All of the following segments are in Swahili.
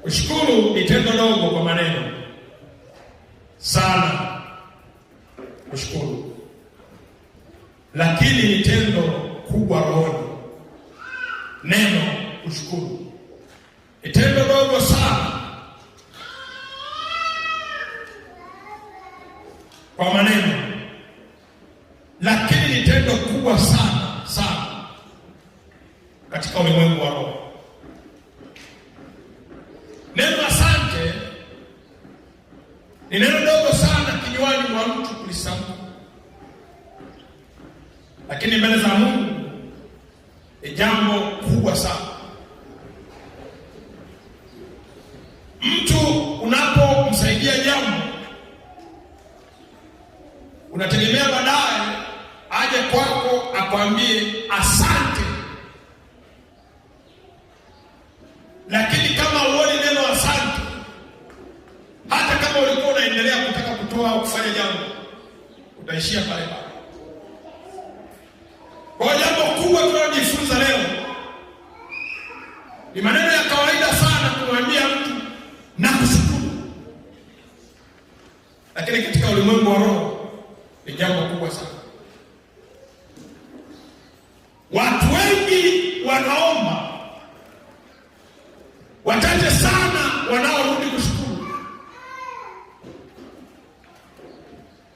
Kushukuru ni tendo dogo kwa maneno sana, kushukuru, lakini ni tendo kubwa rohoni. Neno kushukuru ni tendo dogo sana kwa maneno, lakini ni tendo kubwa sana sana katika ulimwengu wa roho. Neno asante ni neno dogo sana kinywani mwa mtu kulisamka, lakini mbele za Mungu ni jambo kubwa sana. Mtu unapomsaidia jambo, unategemea baadaye aje kwako akwambie asante, lakini kama uone neno asante, hata kama ulikuwa unaendelea kutaka kutoa au kufanya jambo, utaishia pale pale. Kwa jambo kubwa tunalojifunza leo ni maneno ya kawaida sana kumwambia mtu na kushukuru, lakini katika ulimwengu wa roho ni jambo kubwa sana. Watu wengi wanaomba, wachache sana wanaorudi kushukuru.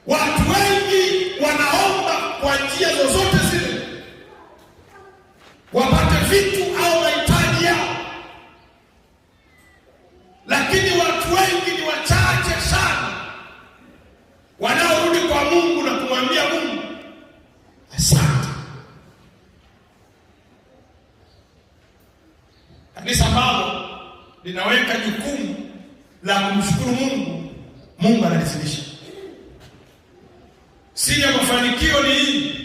Watu wengi wanaomba kwa njia zozote zile wapate vitu au mahitaji yao, lakini watu wengi ni wachache sana wanaorudi kwa Mungu na kumwambia Mungu asante. Kanisa ambalo linaweka jukumu la kumshukuru Mungu, Mungu analizidisha. Siri ya mafanikio ni hii: